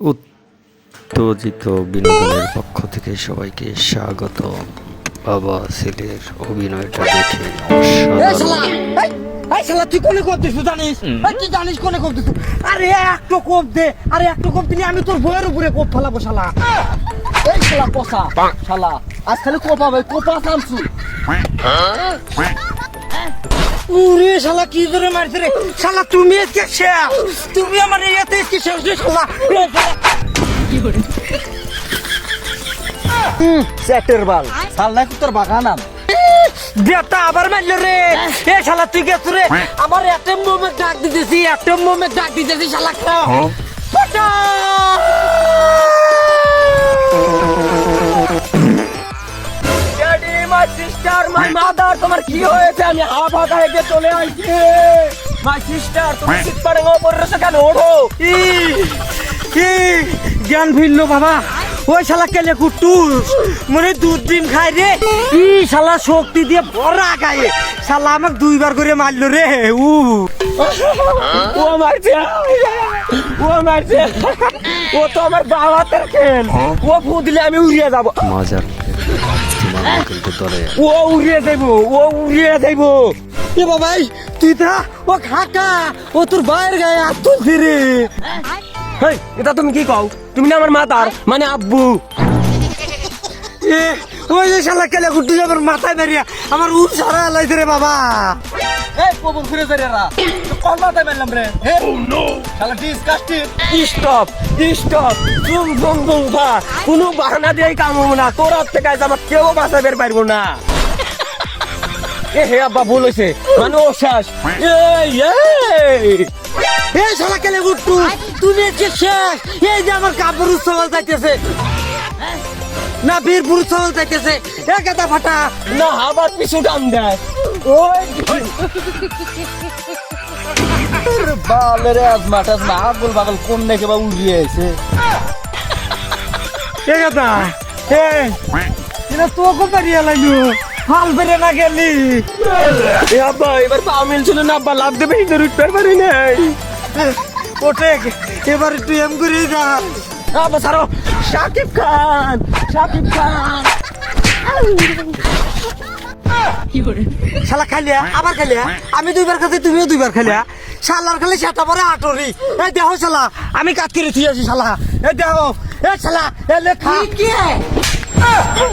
উত্তেজিত বিনোদনের পক্ষ থেকে সবাইকে স্বাগত। বাবা ছেলের অভিনয়টা দেখে তুই কোনে কোপ দিস জানিস? তুই জানিস কোনে কোপ দিস? আরে একটু কোপ দে, আরে একটু কোপ দিলে আমি তোর বইয়ের উপরে কোপ ফেলাবো শালা। এই শালা পচা শালা, আজ খালি কোপাবে, কোপা চামচু। উরে শালা কি ধরে মারছে রে শালা, তুমি আজকে শেষ, তুমি আমার এতে আজকে শেষ রে শালা। কি করে সেটের বাল শালা, তোর বাগানাম দেটা আবার মারল রে। এ শালা তুই গেছ রে, আমার একটা মোমে ডাক দিতেছি, একটা মোমে ডাক দিতেছি শালা। মাই সিস্টার, মাই মাদার, তোমার কি হয়েছে? আমি হাফ হাতা হেগে চলে আইছি। মাই সিস্টার, তুমি শীত পাড়ে পড়ে রয়েছে কেন? ওঠো। জ্ঞান ফিরলো বাবা। ওই শালা কেলে কুটুস মনে দুধ ডিম খাই রে। ই শালা শক্তি দিয়ে ভরা গায়ে শালা আমাকে দুইবার করে মারলো রে। ও মারছে, ও মারছে, ও তো আমার বাবাতের খেল। ও ফু দিলে আমি উড়িয়ে যাবো। মজার ও উড়িয়ে যাইবো, ও উড়িয়ে যাইবো। এ বাবাই তুই তা ও খাকা, ও তোর বাইরের গায়ে হাত তুলছি রে। হেই, এটা তুমি কি কও? তুমি না আমার মাতার মানে আব্বু। ওই যে শালা কেলে গুড্ডু আমার মাথায় মেরিয়া আমার উঠ সারা লাইছে রে বাবা। এই কবর ফিরে যাই রে, কোন মাথায় মেরলাম রে? ও নো শালা disgusting. Stop stop, zoom zoom zoom ভা, কোনো বাহানা দিয়ে কাম হবে না। তোর হাত থেকে আজ আমার কেউ বাঁচা বের পারবো না। এ হে আব্বা ভুল হয়েছে, মানে ও শেষ। এই শালা কেলে গুট্টু তুমি যে শেষ। এই যে আমার কাপড় উৎসব যাইতেছে না, বীরপুর উৎসব যাইতেছে। এ গাদা ফাটা না আবার পিছু টান দেয়। ওই বালের আজমাটা না বল বাগল কোন নাকি বা উড়িয়ে আছে। এ গাদা তো পারিয়া লাগলো, হাল বেড়ে না গেলি। আব্বা এবার পা মিলছিল না, আব্বা লাভ দেবে ইঁদুর উঠতে পারি নাই। ওঠে এবার একটু এম করে যা। আব্বা সারো, শাকিব খান, শাকিব খান। শালা খালিয়া আবার খালিয়া, আমি দুইবার খাচ্ছি তুমিও দুইবার খালিয়া। শালার খালি সেটা পরে আটরি। এই দেখো শালা আমি কাজ করে থুই আছি শালা। এই দেখো এ শালা এ লেখা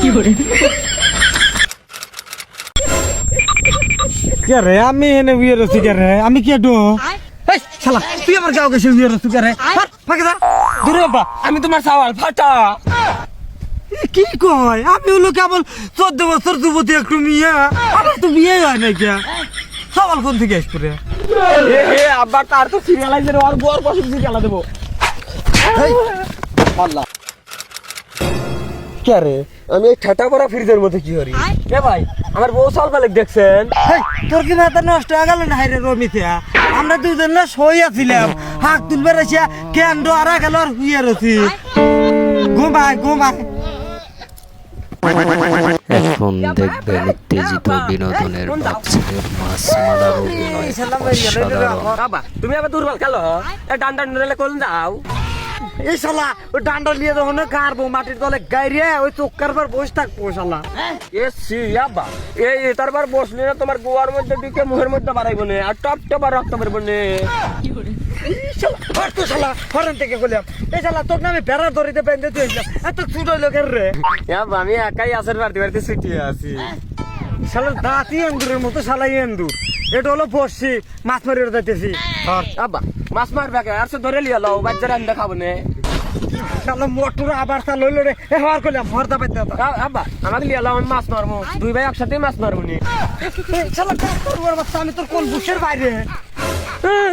কি করে কে রে? আমি এনে বিয়ে রছি কে রে? আমি কে ডো? এই শালা তুই আমার গাঁও গেছে বিয়ে রছি কে রে? ফাঁকে যা দূরে বাবা, আমি তোমার সাওয়াল ফাটা। কি কয়? আমি হলো কেবল 14 বছর যুবতী একটু মেয়ে, আমার তো বিয়ে হয় না কে। সাওয়াল কোন থেকে আসবে রে? এ আব্বা তার তো সিরিয়ালাইজার আর বর বসে সিরিয়ালা দেবো। আল্লাহ কে রে? আমি এই ঠাটা পড়া ফ্রিজের মধ্যে কি করি? কে ভাই আমার বউ সাল পালেক দেখছেন? তোর কি মাথা নষ্ট হয়ে গেল না? হাইরে রমিথা, আমরা দুজন না সই আছিলাম, হাত তুলবে রেছিয়া কেন্দ্র আর গেল আর হুইয়ে রছি। ঘুমায় ঘুমায়। এখন দেখবেন উত্তেজিত বিনোদনের বাচ্চাদের মাছ মারার অভিনয় অসাধারণ। তুমি আবার দুর্বল খেলো, ডান্ডা নিলে কোন যাও? এই শালা ওই ডান্ডা নিয়ে যখন গাড়বো মাটির তলে গাইরে ওই চোখকার পর বসে থাকবো শালা। এ সি আব্বা এই তারপর বসলি না তোমার গোয়ার মধ্যে ঢুকে মুখের মধ্যে বাড়াইবো না, আর টপ টপ আর রক্ত বেরবো না। শালা ফরেন থেকে বললাম এই শালা তোর নামে বেড়ার দড়িতে বেঁধে দিয়েছিলাম, এত ছুট হইলো কেন রে? আমি একাই আসার বাড়িতে বাড়িতে ছুটিয়ে আছি। শালার দাঁতই এন্দুরের মতো শালাই এন্দুর। এটা হলো বসছি মাছ মারিয়ে যাইতেছি। আব্বা মাছ মারবে আর সে ধরে লিয়া লাও বাচ্চার আন্দা খাবো নে। শালা মোটর আবার চাল হইলো রে। এ হওয়ার করলাম ভরদা পাইতে আব্বা আমাকে লিয়া লাও, আমি মাছ মারবো। দুই ভাই একসাথে মাছ মারবো নি। শালা কাজ করবো বাচ্চা, আমি তোর কোন বুসের বাইরে?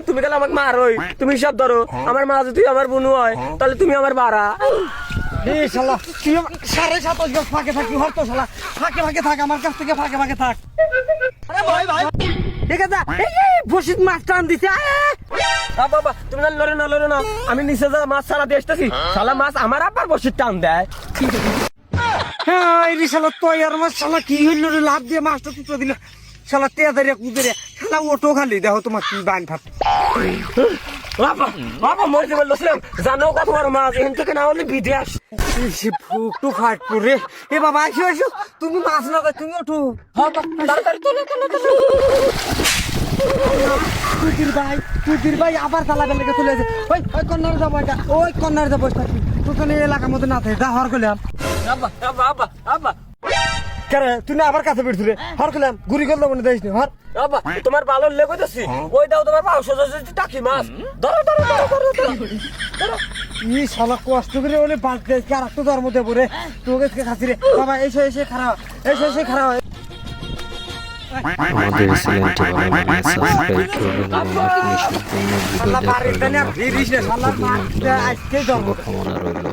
তুমি তাহলে আমাকে মারোই, তুমি সব ধরো। আমার মা যদি আমার বোনু হয় তাহলে তুমি আমার বাড়া। এই শালা তুই 7.5 গজ ফাঁকে থাকি হরতো শালা, ফাঁকে ফাঁকে থাক আমার কাছ থেকে, ফাঁকে ফাঁকে থাক। আরে ভাই ভাই ঠিক আছে, এই বসিত মাছ টান দিছে। বাবা তুমি না লড়ে না, লড়ে না, আমি নিচে যা মাছ সারা দিয়ে আসতেছি। শালা মাছ আমার আবার বসিত টান দেয়। হ্যাঁ এই শালা তো আর মাছ শালা কি হইল রে? লাভ দিয়ে মাছটা তুলে দিল শালা, তেদারিয়া কুদেরিয়া শালা। ওটো খালি দেখো তোমার কি বান ফাট। বাবা বাবা মরতে বলছিলাম জানো কত বড় মাছ এখান থেকে না হলে বিদেশ ফুকটু ফাট করে এ বাবা আইসো আইসো তুমি মাছ না খাও, তুমি ওঠো তাড়াতাড়ি তোলো তোলো তোলো তুই ভাই আবার চালাবেন লেগে চলে আছে ওই কন্যার যাবো এটা ওই কন্যার যাবো থাকি তোকে এলাকার মধ্যে না থাকে যা হর করলাম আব্বা আব্বা আব্বা আব্বা কেন তুই না আবার কাছে পিটছু রে হর করলাম গুড়ি করলো মনে দেখিস নি হর আব্বা তোমার ভালো লেগে যাচ্ছে ওই দাও তোমার পাঁচশো টাকি মাছ ধরো ধরো ধরো ধরো ধরো ই শালা কষ্ট করে ওলে বাঁচতে আর একটু ধর্ম দেবো রে তোকে খাচ্ছি রে বাবা এসে খারাপ এসে খারাপ আমাদের চ্যানেলটি ভালো লাগলে সাবস্ক্রাইব করবেন এবং আপনি সম্পূর্ণ ভিডিও শালা দেখার বাড়িতে জন্য না ভিড়িস রে শালা আপনাদের আজকে ধর্ম শুভকামনা রইল।